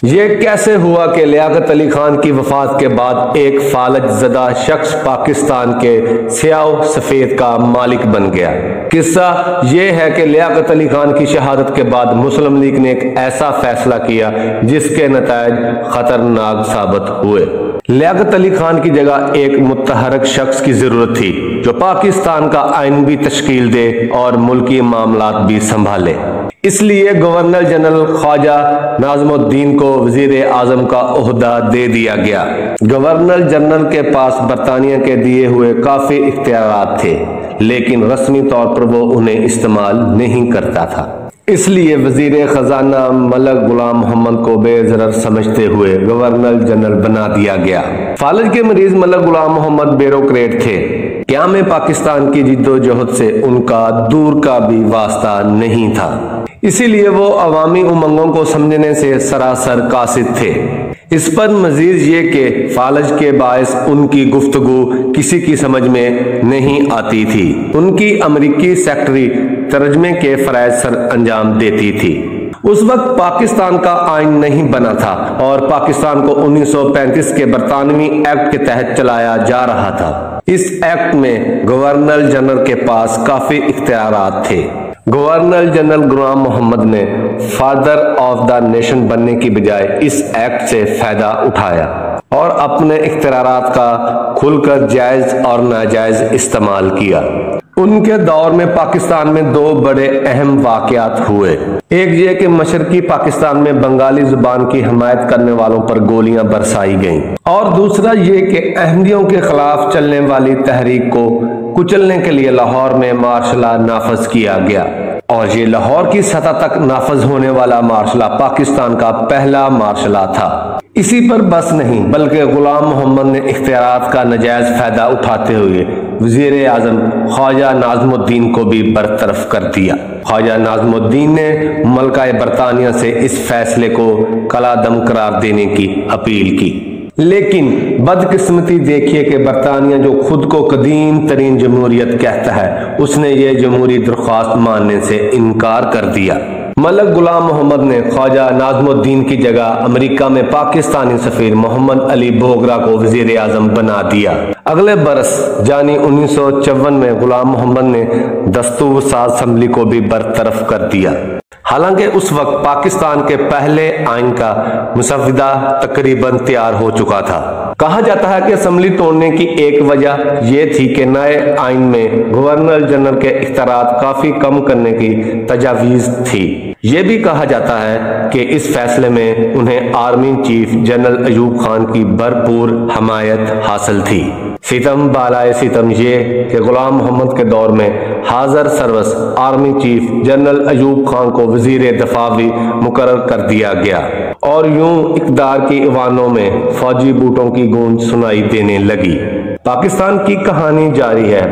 یہ کیسے ہوا کہ لیاقت علی خان کی وفات کے بعد ایک فالج زدہ شخص پاکستان کے سیاہ و سفید کا مالک بن گیا؟ قصہ یہ ہے کہ لیاقت علی خان کی شہادت کے بعد مسلم لیگ نے ایک ایسا فیصلہ کیا جس کے نتائج خطرناک ثابت ہوئے۔ لیاقت علی خان کی جگہ ایک متحرک شخص کی ضرورت تھی جو پاکستان کا آئین بھی تشکیل دے اور ملکی معاملات بھی سنبھالے۔ اس لیے گورنر جنرل خواجہ ناظم الدین کو وزیر اعظم کا عہدہ دے دیا گیا۔ گورنر جنرل کے پاس برطانیہ کے دیے ہوئے کافی اختیارات تھے، لیکن رسمی طور پر وہ انہیں استعمال نہیں کرتا تھا۔ اس لیے وزیر خزانہ ملک غلام محمد کو بے ضرر سمجھتے ہوئے گورنر جنرل بنا دیا گیا۔ فالج کے مریض ملک غلام محمد بیوروکریٹ تھے۔ قیام پاکستان کی جد و جہد سے ان کا دور کا بھی واسطہ نہیں تھا، اسی لیے وہ عوامی امنگوں کو سمجھنے سے سراسر قاصد تھے۔ اس پر مزید یہ کہ فالج کے باعث ان کی گفتگو کسی کی سمجھ میں نہیں آتی تھی۔ ان کی امریکی سیکرٹری ترجمے کے فرائض سر انجام دیتی تھی۔ اس وقت پاکستان کا آئین نہیں بنا تھا اور پاکستان کو 1935 کے برطانوی ایکٹ کے تحت چلایا جا رہا تھا۔ اس ایکٹ میں گورنر جنرل کے پاس کافی اختیارات تھے۔ گورنر جنرل غلام محمد نے فادر آف دا نیشن بننے کی بجائے اس ایکٹ سے فائدہ اٹھایا اور اپنے اختیارات کا کھل کر جائز اور ناجائز استعمال کیا۔ ان کے دور میں پاکستان میں دو بڑے اہم واقعات ہوئے۔ ایک یہ کہ مشرقی پاکستان میں بنگالی زبان کی حمایت کرنے والوں پر گولیاں برسائی گئیں، اور دوسرا یہ کہ احمدیوں کے خلاف چلنے والی تحریک کو کچلنے کے لیے لاہور میں مارشل لا نافذ کیا گیا، اور یہ لاہور کی سطح تک نافذ ہونے والا مارشل لا پاکستان کا پہلا مارشل لا تھا۔ اسی پر بس نہیں بلکہ غلام محمد نے اختیارات کا ناجائز فائدہ اٹھاتے ہوئے وزیر اعظم خواجہ ناظم الدین کو بھی برطرف کر دیا۔ خواجہ ناظم الدین نے ملکہ برطانیہ سے اس فیصلے کو کالعدم قرار دینے کی اپیل کی، لیکن بدقسمتی دیکھیے کہ برطانیہ جو خود کو قدیم ترین جمہوریت کہتا ہے، اس نے یہ جمہوری درخواست ماننے سے انکار کر دیا۔ ملک غلام محمد نے خواجہ ناظم الدین کی جگہ امریکہ میں پاکستانی سفیر محمد علی بوگرا کو وزیر اعظم بنا دیا۔ اگلے برس یعنی 1954 میں غلام محمد نے دستور ساز اسمبلی کو بھی برطرف کر دیا۔ حالانکہ اس وقت پاکستان کے پہلے آئین کا مسودہ تقریباً تیار ہو چکا تھا۔ کہا جاتا ہے کہ اسمبلی توڑنے کی ایک وجہ یہ تھی کہ نئے آئین میں گورنر جنرل کے اختیارات کافی کم کرنے کی تجاویز تھی۔ یہ بھی کہا جاتا ہے کہ اس فیصلے میں انہیں army chief general Ayub Khan کی بھرپور حمایت حاصل تھی۔ ستم بالائے ستم یہ کہ غلام محمد کے دور میں حاضر service army chief general Ayub Khan کو وزیر دفاع بھی مقرر کر دیا گیا، اور یوں اقتدار کی ایوانوں میں فوجی بوٹوں کی گونج سنائی دینے لگی۔ پاکستان کی کہانی جاری ہے۔